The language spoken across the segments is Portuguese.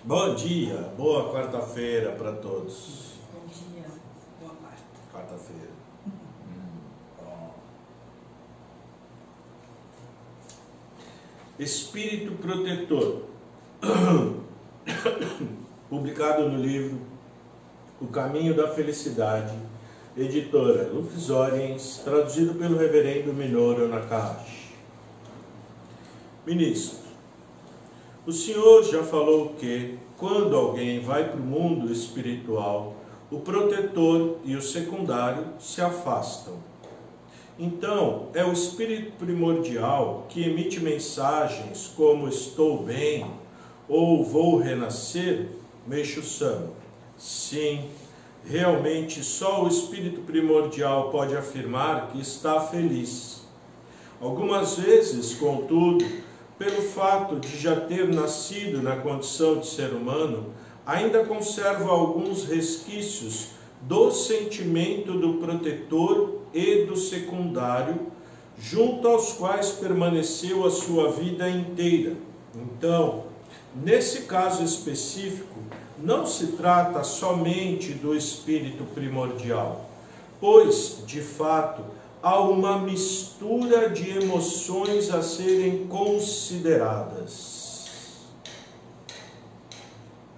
Bom dia, boa quarta-feira para todos. Bom dia, boa quarta. Quarta-feira. Espírito Protetor, publicado no livro O Caminho da Felicidade, editora Lux Oriens, traduzido pelo reverendo Minoru Nakahashi. Ministro, o senhor já falou que, quando alguém vai para o mundo espiritual, o protetor e o secundário se afastam. Então, é o espírito primordial que emite mensagens como estou bem ou vou renascer? Meixo-sama. Sim, realmente só o espírito primordial pode afirmar que está feliz. Algumas vezes, contudo, pelo fato de já ter nascido na condição de ser humano, ainda conserva alguns resquícios do sentimento do protetor e do secundário, junto aos quais permaneceu a sua vida inteira. Então, nesse caso específico, não se trata somente do espírito primordial, pois, de fato, há uma mistura de emoções a serem consideradas.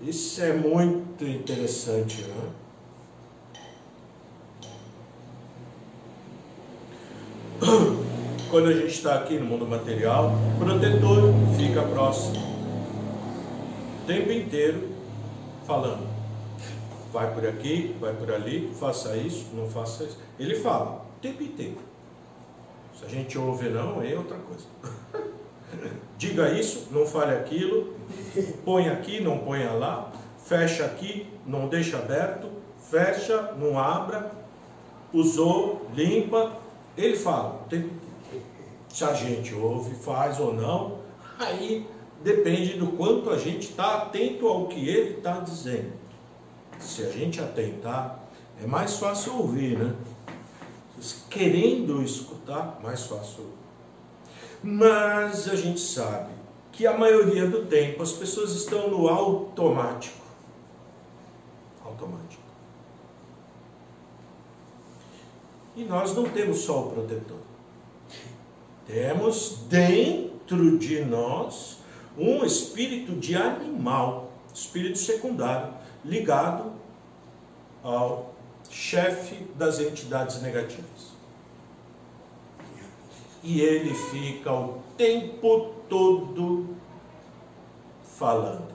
Isso é muito interessante, né? Quando a gente está aqui no mundo material, o protetor fica próximo, o tempo inteiro falando. Vai por aqui, vai por ali, faça isso, não faça isso. Ele fala o tempo inteiro. Se a gente ouve não, é outra coisa. Diga isso, não fale aquilo, põe aqui, não ponha lá, fecha aqui, não deixa aberto, fecha, não abra, usou, limpa. Ele fala o tempo inteiro. Se a gente ouve, faz ou não, aí depende do quanto a gente está atento ao que ele está dizendo. Se a gente atentar, é mais fácil ouvir, né? Querendo escutar, mais fácil ouvir. Mas a gente sabe que a maioria do tempo as pessoas estão no automático. Automático. E nós não temos só o protetor. Temos dentro de nós um espírito de animal, espírito secundário, ligado ao chefe das entidades negativas. E ele fica o tempo todo falando.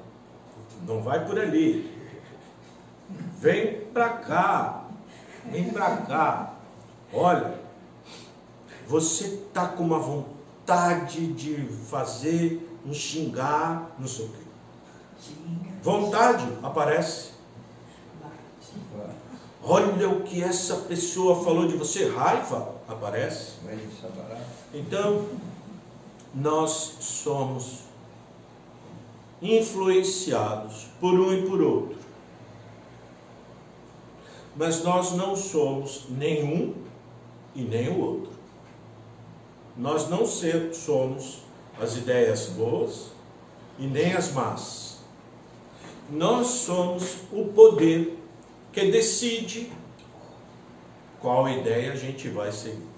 Não vai por ali. Vem para cá. Vem para cá. Olha, você está com uma vontade de fazer, de xingar, não sei o quê. Vontade aparece. Olha o que essa pessoa falou de você, raiva aparece. Então, nós somos influenciados por um e por outro. Mas nós não somos nenhum e nem o outro. Nós não somos as ideias boas e nem as más. Nós somos o poder que decide qual ideia a gente vai seguir.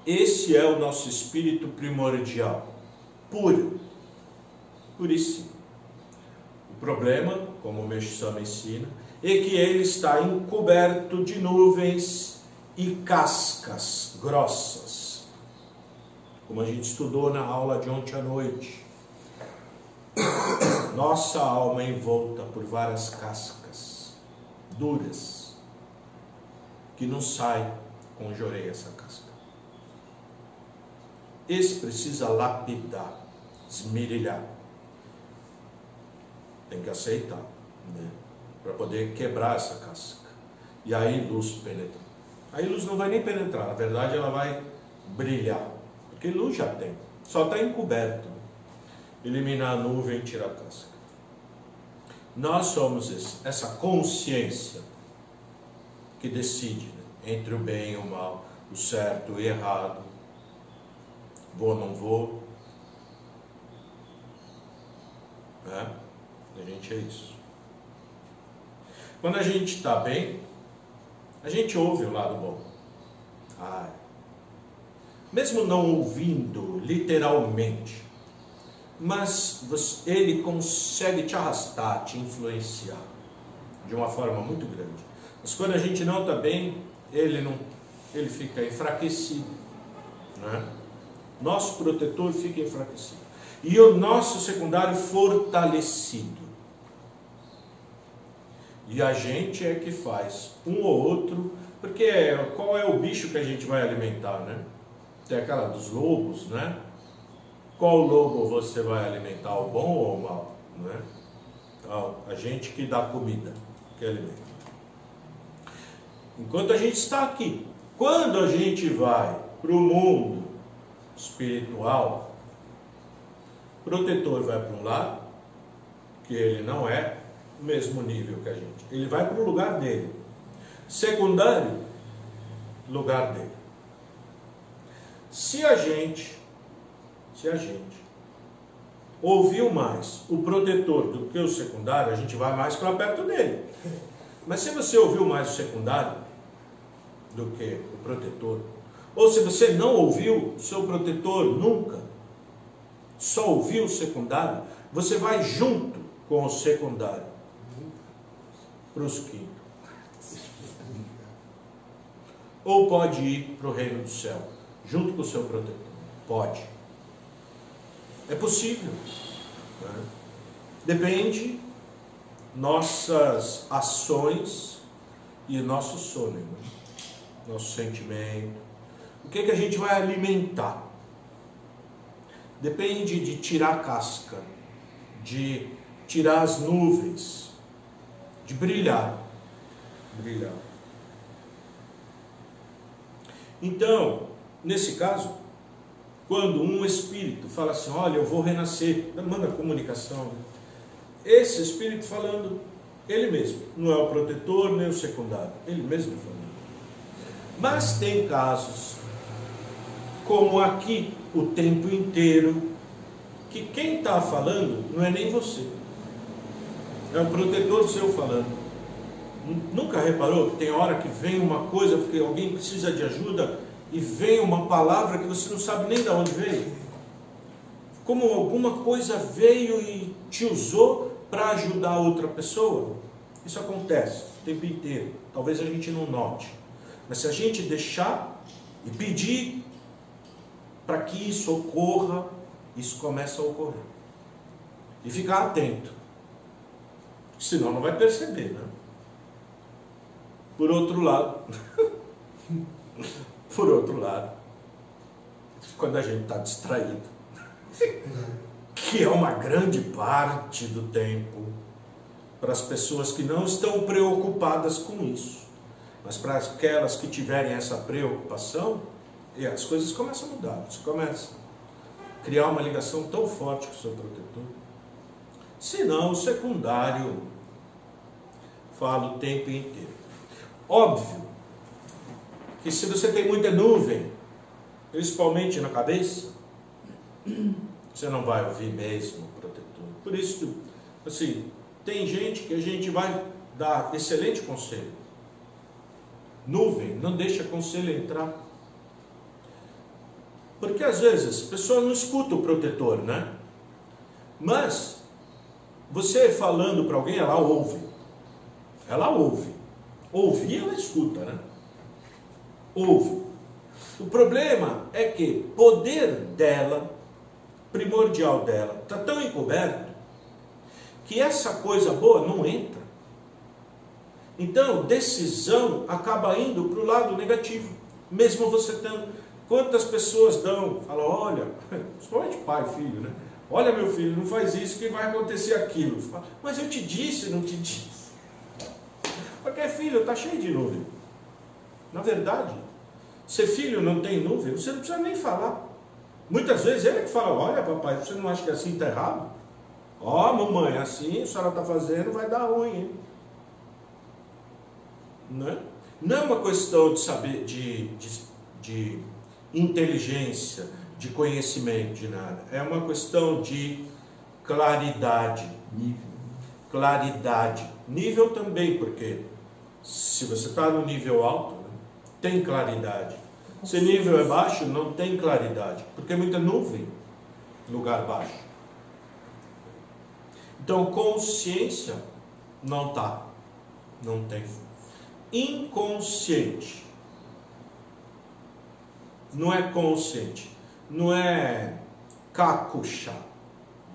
Esse é o nosso espírito primordial, puro, puríssimo. O problema, como o Meixo-sama ensina, é que ele está encoberto de nuvens e cascas grossas, como a gente estudou na aula de ontem à noite. Nossa alma é envolta por várias cascas duras, que não sai com jorei essa casca. Esse precisa lapidar, esmerilhar. Tem que aceitar, né? Para poder quebrar essa casca. E aí luz penetra. Aí luz não vai nem penetrar, na verdade ela vai brilhar. Porque luz já tem, só está encoberto. Eliminar a nuvem e tirar a casca. Nós somos essa consciência que decide, né, entre o bem e o mal, o certo e o errado, vou ou não vou. né? A gente é isso. Quando a gente está bem, a gente ouve o lado bom. Mesmo não ouvindo literalmente, mas ele consegue te arrastar, te influenciar de uma forma muito grande. Mas quando a gente não está bem, ele fica enfraquecido, né? Nosso protetor fica enfraquecido e o nosso secundário fortalecido. E a gente é que faz um ou outro, porque qual é o bicho que a gente vai alimentar, né? Tem aquela dos lobos, né? Qual lobo você vai alimentar, o bom ou o mau, né? Então, a gente que dá comida, que alimenta. Enquanto a gente está aqui, quando a gente vai para o mundo espiritual, o protetor vai para um lado, que ele não é o mesmo nível que a gente. Ele vai para o lugar dele. Secundário, lugar dele. Se a gente ouviu mais o protetor do que o secundário, a gente vai mais para perto dele. Mas se você ouviu mais o secundário do que o protetor, ou se você não ouviu o seu protetor nunca, só ouviu o secundário, você vai junto com o secundário para os quintos. Ou pode ir para o reino do céu, junto com o seu protetor. Pode. É possível. Né? Depende nossas ações e nosso sonho, né? Nosso sentimento. O que a gente vai alimentar? Depende de tirar a casca, de tirar as nuvens, de brilhar. Brilhar. Então, nesse caso, quando um espírito fala assim, olha, eu vou renascer, manda comunicação, esse espírito falando, ele mesmo, não é o protetor nem o secundário, ele mesmo falando. Mas tem casos, como aqui, o tempo inteiro, que quem está falando não é nem você, é o protetor seu falando. Nunca reparou que tem hora que vem uma coisa, porque alguém precisa de ajuda, e vem uma palavra que você não sabe nem de onde veio? Como alguma coisa veio e te usou para ajudar outra pessoa? Isso acontece o tempo inteiro. Talvez a gente não note. Mas se a gente deixar e pedir para que isso ocorra, isso começa a ocorrer. E ficar atento. Senão não vai perceber, né? Por outro lado, quando a gente está distraído, que é uma grande parte do tempo, para as pessoas que não estão preocupadas com isso, mas para aquelas que tiverem essa preocupação, e as coisas começam a mudar, você começa a criar uma ligação tão forte com o seu protetor. Senão, o secundário fala o tempo inteiro. Óbvio que se você tem muita nuvem, principalmente na cabeça, você não vai ouvir mesmo o protetor. Por isso, assim, tem gente que a gente vai dar excelente conselho. Nuvem não deixa conselho entrar. Porque às vezes a pessoa não escuta o protetor, né? Mas você falando para alguém, ela ouve. Ela ouve. Ouvir, ela escuta, né? Ouve. O problema é que o poder dela, primordial dela, está tão encoberto que essa coisa boa não entra. Então, decisão acaba indo para o lado negativo. Mesmo você tendo... Quantas pessoas falam, olha, principalmente pai e filho, né? Olha, meu filho, não faz isso que vai acontecer aquilo. Mas eu te disse, não te disse. Porque filho está cheio de nuvem. Na verdade, se filho não tem nuvem, você não precisa nem falar. Muitas vezes ele que fala, olha papai, você não acha que assim está errado? Ó, mamãe, assim a senhora está fazendo, vai dar ruim, hein? Não é uma questão de saber, de inteligência, de conhecimento, de nada. É uma questão de claridade. Nível. Claridade. Nível também, porque se você está no nível alto, né, tem claridade. Se o nível é baixo, não tem claridade, porque é muita nuvem no lugar baixo. Então, consciência não tá, não tem. Inconsciente. Não é consciente, não é kakusha,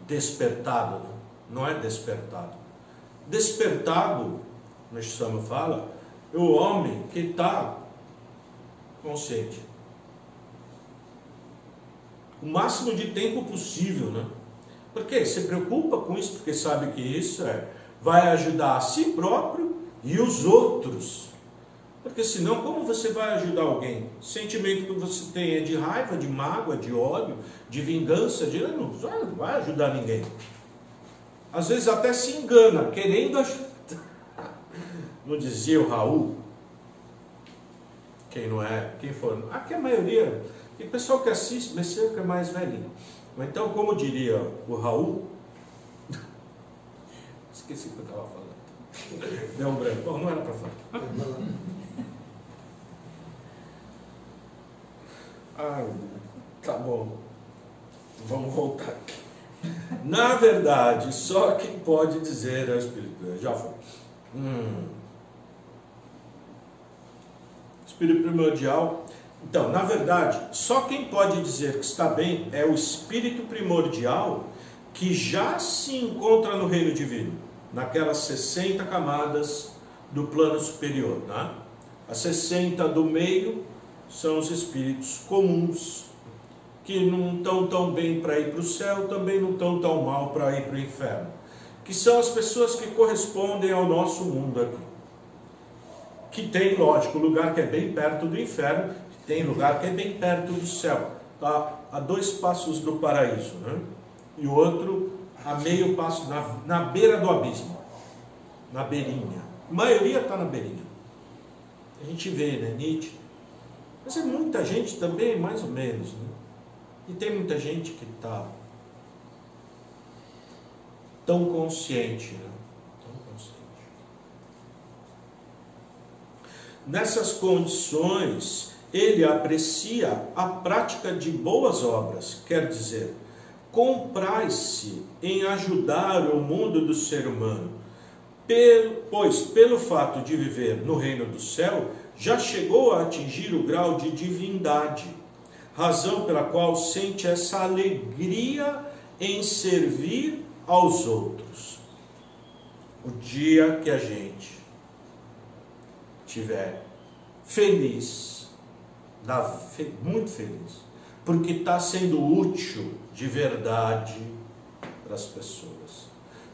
despertado, né? Não é despertado. Despertado, o Nishama fala, é o homem que está consciente. O máximo de tempo possível, né? Porque se preocupa com isso, porque sabe que isso vai ajudar a si próprio e os outros. Porque senão, como você vai ajudar alguém? O sentimento que você tem é de raiva, de mágoa, de ódio, de vingança, não vai ajudar ninguém. Às vezes até se engana, querendo ajudar. Não dizia o Raul? Quem não é, quem for. Aqui a maioria, o pessoal que assiste, vai ser o que é mais velhinho. Então, como diria o Raul, esqueci o que eu estava falando. Deu um branco. Bom, não era para falar. Tá bom. Vamos voltar aqui. Na verdade, só quem pode dizer é o Espírito. Já foi. Espírito primordial. Então, na verdade, só quem pode dizer que está bem é o Espírito primordial que já se encontra no reino divino, naquelas 60 camadas do plano superior, né? As 60 do meio são os espíritos comuns, que não estão tão bem para ir para o céu, também não estão tão mal para ir para o inferno, que são as pessoas que correspondem ao nosso mundo aqui, que tem, lógico, lugar que é bem perto do inferno, tem lugar que é bem perto do céu, tá a 2 passos do paraíso, né? E o outro a meio passo, na beira do abismo, na beirinha. A maioria está na beirinha. A gente vê, né, Nietzsche. Mas é muita gente também, mais ou menos, né? E tem muita gente que está tão consciente, né? Tão consciente. Nessas condições, ele aprecia a prática de boas obras, quer dizer, compraz-se em ajudar o mundo do ser humano, pois pelo fato de viver no reino do céu, já chegou a atingir o grau de divindade, razão pela qual sente essa alegria em servir aos outros. O dia que a gente estiver feliz, muito feliz, porque está sendo útil de verdade para as pessoas.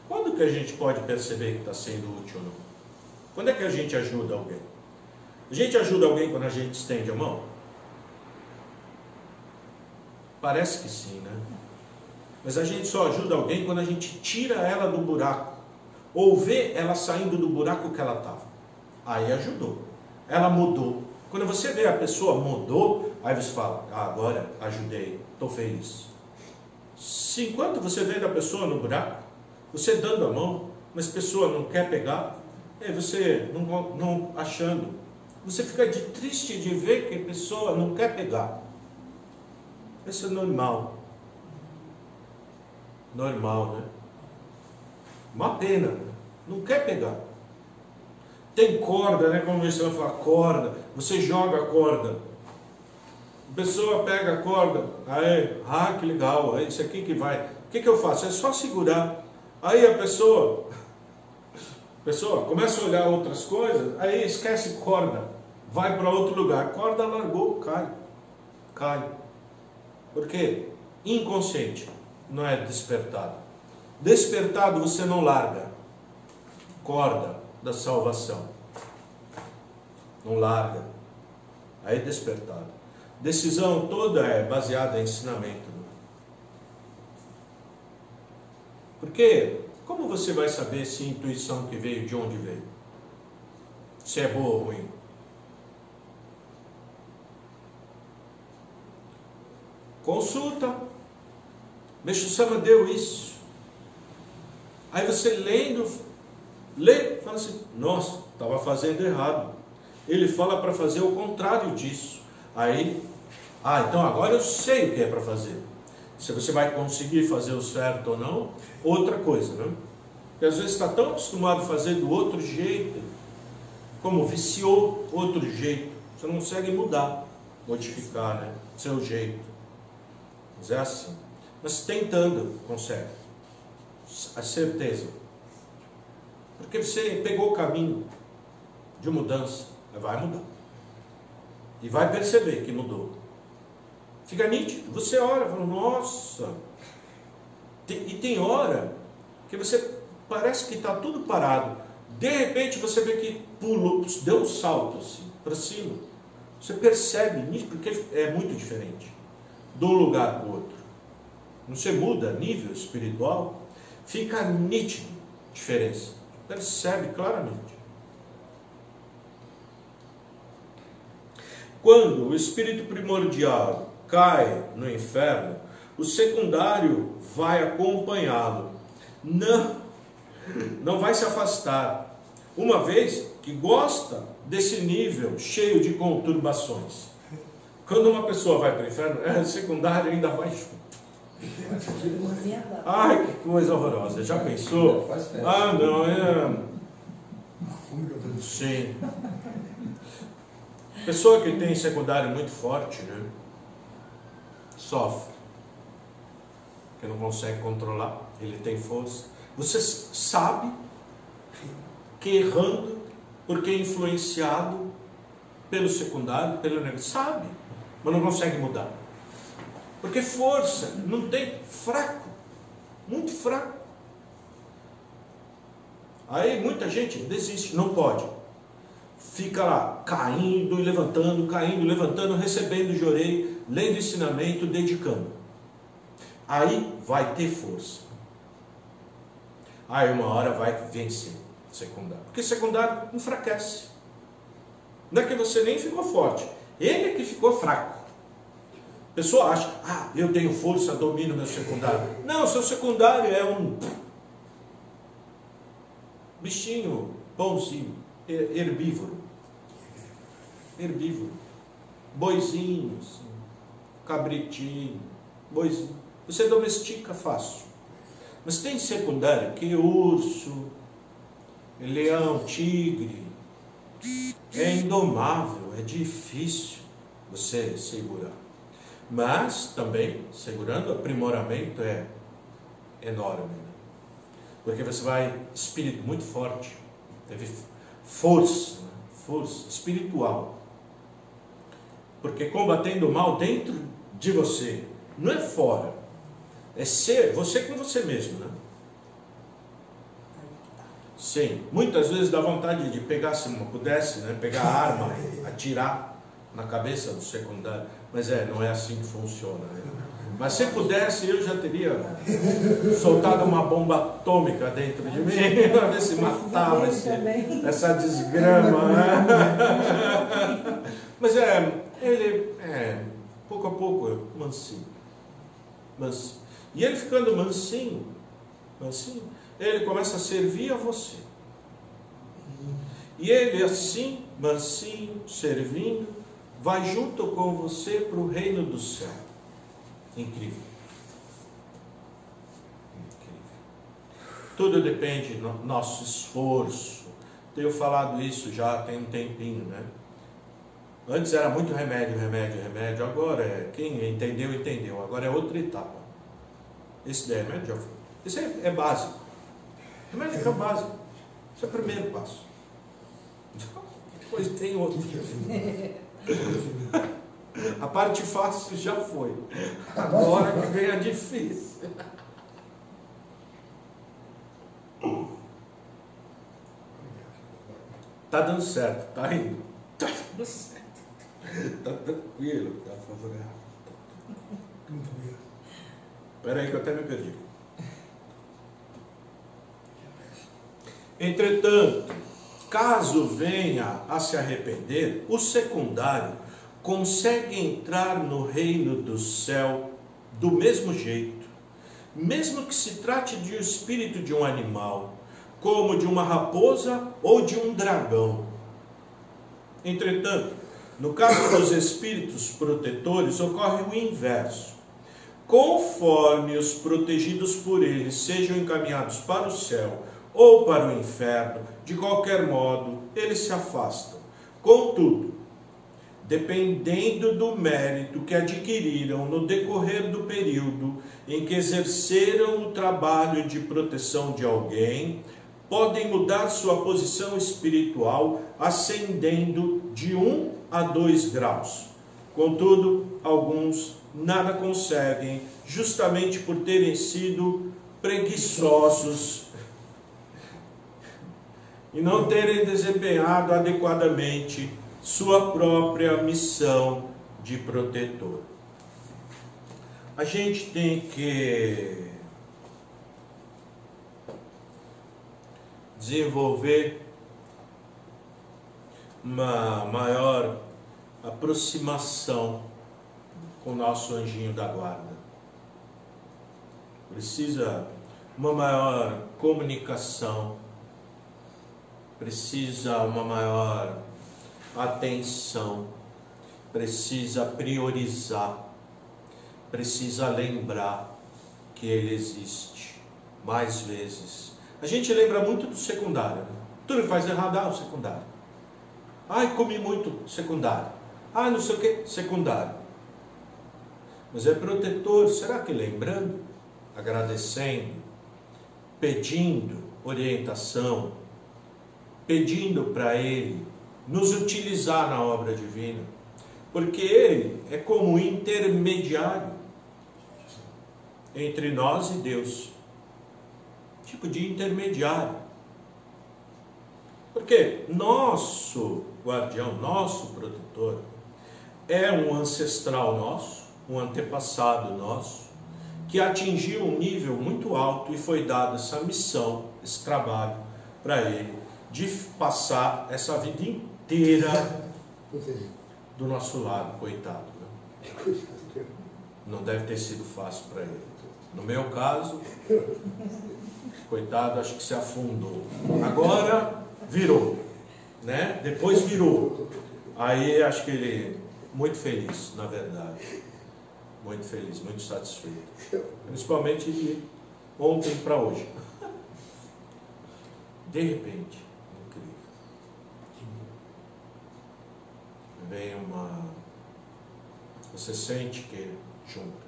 Quando que a gente pode perceber que está sendo útil ou não? Quando é que a gente ajuda alguém? A gente ajuda alguém quando a gente estende a mão? Parece que sim, né? Mas a gente só ajuda alguém quando a gente tira ela do buraco, ou vê ela saindo do buraco que ela estava. Aí ajudou. Ela mudou. Quando você vê a pessoa mudou, aí você fala, agora ajudei, estou feliz. Se enquanto você vê a pessoa no buraco, você dando a mão, mas a pessoa não quer pegar, aí você não achando, você fica triste de ver que a pessoa não quer pegar. Isso é normal. Normal, né? Uma pena, né? Não quer pegar. Tem corda, né? Como você vai falar, corda. Você joga a corda. A pessoa pega a corda. Aí, que legal. É isso aqui que vai. O que eu faço? É só segurar. Aí a pessoa começa a olhar outras coisas. Aí esquece corda. Vai para outro lugar. Corda largou, cai. Por quê? Inconsciente. Não é despertado. Despertado você não larga. Corda da salvação. Não larga. Aí despertado. Decisão toda é baseada em ensinamento. Porque como você vai saber se a intuição que veio de onde veio? Se é boa ou ruim? Consulta. Meixo Sama deu isso. Aí você lê, fala assim, nossa, estava fazendo errado. Ele fala para fazer o contrário disso. Aí, então agora eu sei o que é para fazer. Se você vai conseguir fazer o certo ou não, outra coisa, né? Porque às vezes está tão acostumado a fazer do outro jeito, como viciou outro jeito, você não consegue mudar, modificar, né? Seu jeito. Mas é assim. Mas tentando, consegue. A certeza. Porque você pegou o caminho de mudança, vai mudar. E vai perceber que mudou. Fica nítido. Você olha e fala, nossa. E tem hora que você parece que está tudo parado. De repente você vê que pulou, deu um salto assim, para cima. Você percebe nítido, porque é muito diferente de um lugar para o outro. Você muda nível espiritual, fica nítido a diferença. Percebe claramente. Quando o espírito primordial cai no inferno, o secundário vai acompanhá-lo. Não vai se afastar, uma vez que gosta desse nível cheio de conturbações. Quando uma pessoa vai para o inferno, o secundário ainda vai junto. Ai, que coisa horrorosa. Já pensou? Não, Sim. Pessoa que tem secundário muito forte, né? Sofre. Porque não consegue controlar. Ele tem força. Você sabe que errando, porque é influenciado pelo secundário, pelo negócio. Sabe, mas não consegue mudar. Porque força, não tem, fraco. Muito fraco. Aí muita gente desiste, não pode. Fica lá, caindo e levantando, recebendo jorei, lendo ensinamento, dedicando. Aí vai ter força. Aí uma hora vai vencer secundário. Porque secundário enfraquece. Não é que você nem ficou forte, ele é que ficou fraco. A pessoa acha, eu tenho força, domino meu secundário. Não, seu secundário é um bichinho bonzinho, herbívoro. Boizinho, assim, cabritinho, boizinho. Você domestica fácil. Mas tem secundário que é urso, leão, tigre. É indomável, é difícil você segurar. Mas também, segurando, o aprimoramento é enorme. Né? Porque você vai, espírito muito forte, teve força, né? Força espiritual. Porque combatendo o mal dentro de você, não é fora, é ser você com você mesmo, né? Sim, muitas vezes dá vontade de pegar, se não pudesse, né, pegar a arma, atirar na cabeça do secundário, mas não é assim que funciona, né? Mas se pudesse, eu já teria soltado uma bomba atômica dentro de mim, para ver se matava essa desgrama, né? Mas ele pouco a pouco, mansinho. E ele ficando mansinho, ele começa a servir a você. E ele assim, mansinho, servindo, vai junto com você para o reino do céu. Incrível. Tudo depende do nosso esforço. Tenho falado isso já tem um tempinho, né? Antes era muito remédio. Agora quem entendeu, entendeu. Agora é outra etapa. Esse daí é remédio já foi. Esse é básico. Remédio é básico. Esse é o primeiro passo. Depois tem outro. A parte fácil já foi. Agora que vem a difícil. Tá dando certo, tá indo. Tá dando certo. Tá tranquilo, tá favorável. Espera aí que eu até me perdi. Entretanto, caso venha a se arrepender, o secundário consegue entrar no reino do céu do mesmo jeito, mesmo que se trate de um espírito de um animal, como de uma raposa ou de um dragão. Entretanto, no caso dos espíritos protetores, ocorre o inverso. Conforme os protegidos por eles sejam encaminhados para o céu ou para o inferno, de qualquer modo, eles se afastam. Contudo, dependendo do mérito que adquiriram no decorrer do período em que exerceram o trabalho de proteção de alguém, podem mudar sua posição espiritual, ascendendo de 1 a 2 graus. Contudo, alguns nada conseguem, justamente por terem sido preguiçosos e não terem desempenhado adequadamente sua própria missão de protetor. A gente tem que desenvolver uma maior aproximação com o nosso anjinho da guarda. Precisa uma maior comunicação, precisa uma maior atenção, precisa priorizar, precisa lembrar que ele existe mais vezes. A gente lembra muito do secundário, né? Tudo que faz errado, o secundário. Ai, comi muito, secundário. Ah, não sei o que, secundário. Mas é protetor, será que lembrando, agradecendo, pedindo orientação, pedindo para ele nos utilizar na obra divina? Porque ele é como intermediário entre nós e Deus. Tipo de intermediário. Porque nosso guardião, nosso protetor, é um ancestral nosso, um antepassado nosso, que atingiu um nível muito alto e foi dada essa missão, esse trabalho para ele, de passar essa vida inteira do nosso lado, coitado. Né? Não deve ter sido fácil para ele. No meu caso, coitado, acho que se afundou. Agora virou, né? Depois virou. Aí acho que ele muito feliz, na verdade. Muito feliz, muito satisfeito. Principalmente de ontem para hoje. De repente, incrível. Vem uma... Você sente que junta.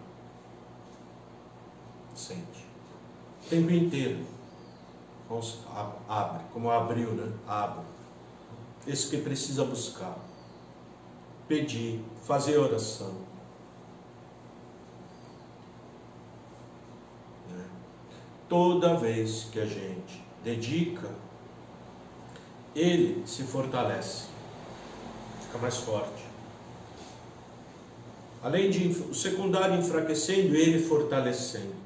Sente. O tempo inteiro. Abre, como abriu, né? Abre. Esse que precisa buscar. Pedir, fazer oração. Né? Toda vez que a gente dedica, ele se fortalece. Fica mais forte. Além de o secundário enfraquecendo, ele fortalecendo.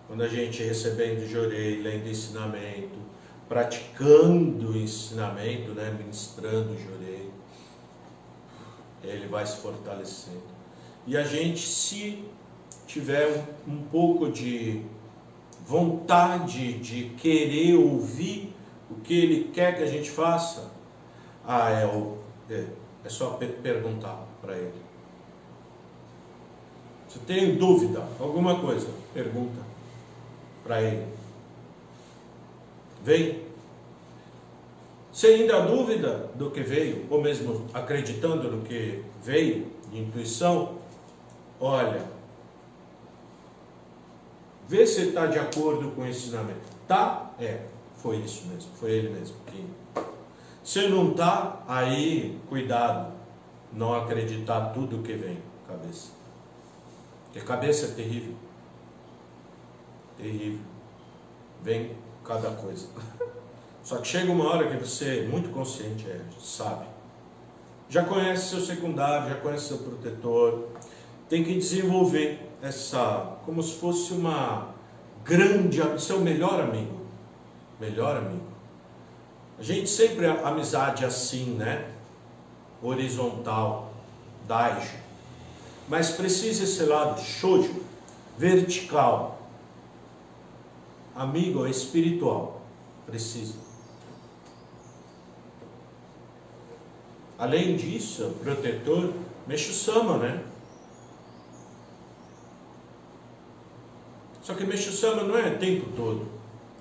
Quando a gente recebendo jorei, lendo ensinamento, praticando o ensinamento, né, ministrando o jorei, ele vai se fortalecendo. E a gente, se tiver um pouco de vontade de querer ouvir o que ele quer que a gente faça, é só perguntar para ele. Se tem dúvida, alguma coisa, pergunta para ele. Vem. Se ainda há dúvida do que veio, ou mesmo acreditando no que veio, de intuição, olha, vê se está de acordo com o ensinamento. Tá? Foi isso mesmo, foi ele mesmo. Se não está, aí, cuidado, não acreditar tudo que vem na cabeça. Porque cabeça é terrível. Terrível. Vem cada coisa. Só que chega uma hora que você, muito consciente, sabe. Já conhece seu secundário, já conhece seu protetor. Tem que desenvolver essa, como se fosse uma grande, seu melhor amigo. Melhor amigo. A gente sempre, amizade assim, né? Horizontal, daiji. Mas precisa esse lado shoujo, vertical, amigo espiritual, precisa. Além disso, protetor, Meixo Sama, né? Só que Meixo Sama não é o tempo todo.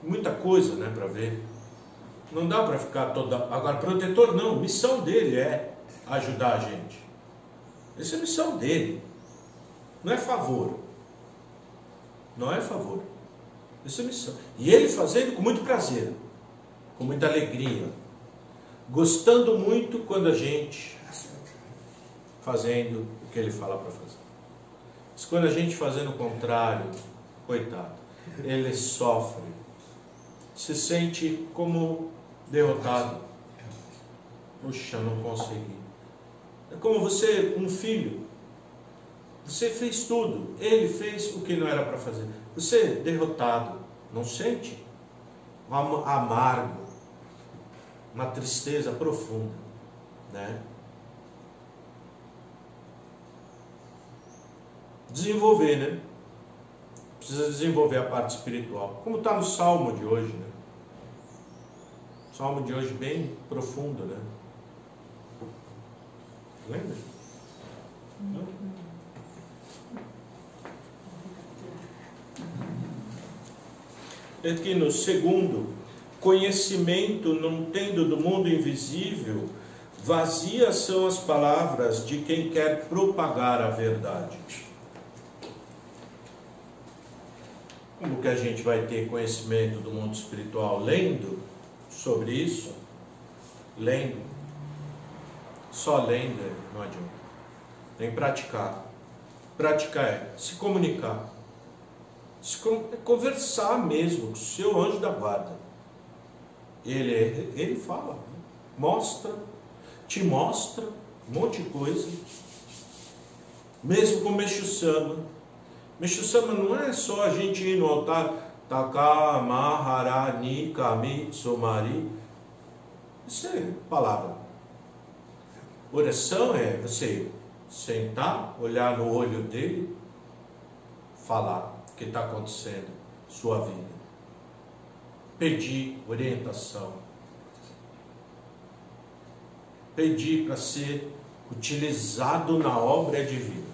Muita coisa, né, para ver. Não dá para ficar toda... Agora, protetor não. Missão dele é ajudar a gente. Essa é a missão dele. Não é favor. Não é favor. Essa é a missão. E ele fazendo com muito prazer. Com muita alegria. Gostando muito quando a gente fazendo o que ele fala para fazer. Mas quando a gente fazendo o contrário, coitado, ele sofre, se sente como derrotado. Puxa, não consegui. É como você, um filho, você fez tudo, ele fez o que não era para fazer. Você, derrotado, não sente? Um amargo, uma tristeza profunda, né? Desenvolver, né? Precisa desenvolver a parte espiritual, como está no Salmo de hoje, né? Salmo de hoje bem profundo, né? Lembra? Não? Aqui no segundo, conhecimento não tendo do mundo invisível, vazias são as palavras de quem quer propagar a verdade. Como que a gente vai ter conhecimento do mundo espiritual? Lendo sobre isso? Lendo. Só lendo não adianta. Tem que praticar. Praticar é se comunicar. É conversar mesmo com o seu anjo da guarda. Ele fala, mostra, te mostra um monte de coisa. Mesmo com Meixo Sama. Meixo Sama não é só a gente ir no altar, Taka, Maharani, Kami, Somari. Isso é palavra. Oração é você sentar, olhar no olho dele, falar o que está acontecendo na sua vida. Pedir orientação. Pedir para ser utilizado na obra divina.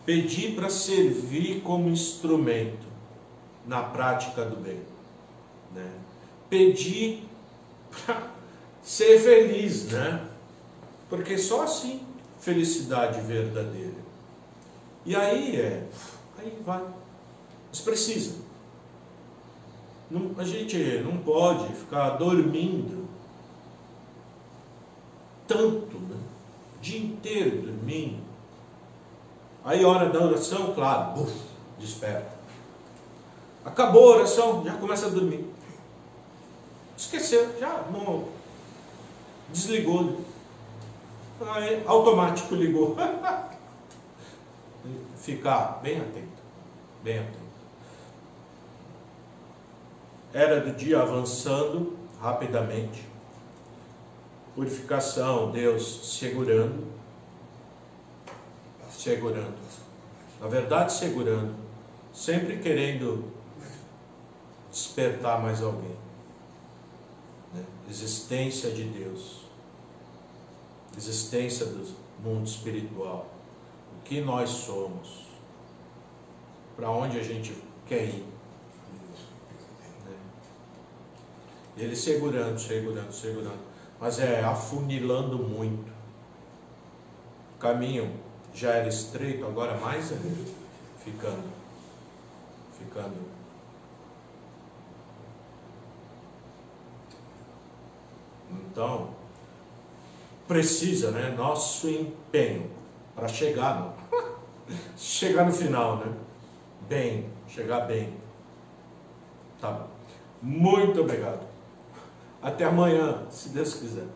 Pedir para servir como instrumento na prática do bem, né? Pedir para ser feliz, né? Porque só assim felicidade verdadeira. E aí vai. Mas precisa. A gente não pode ficar dormindo tanto, né? O dia inteiro dormindo. Aí, hora da oração, claro, desperta. Acabou a oração, já começa a dormir. Esqueceu, já não desligou. Né? Aí, automático ligou. Ficar bem atento, bem atento. Era do dia avançando rapidamente. Purificação, Deus segurando. Na verdade segurando, sempre querendo despertar mais alguém, né? Existência de Deus, existência do mundo espiritual, o que nós somos, para onde a gente quer ir, né? Ele segurando, mas afunilando muito, o caminho já era estreito, agora mais ficando. Então, precisa, né, nosso empenho para chegar no final, né? Chegar bem. Tá bom. Muito obrigado. Até amanhã, se Deus quiser.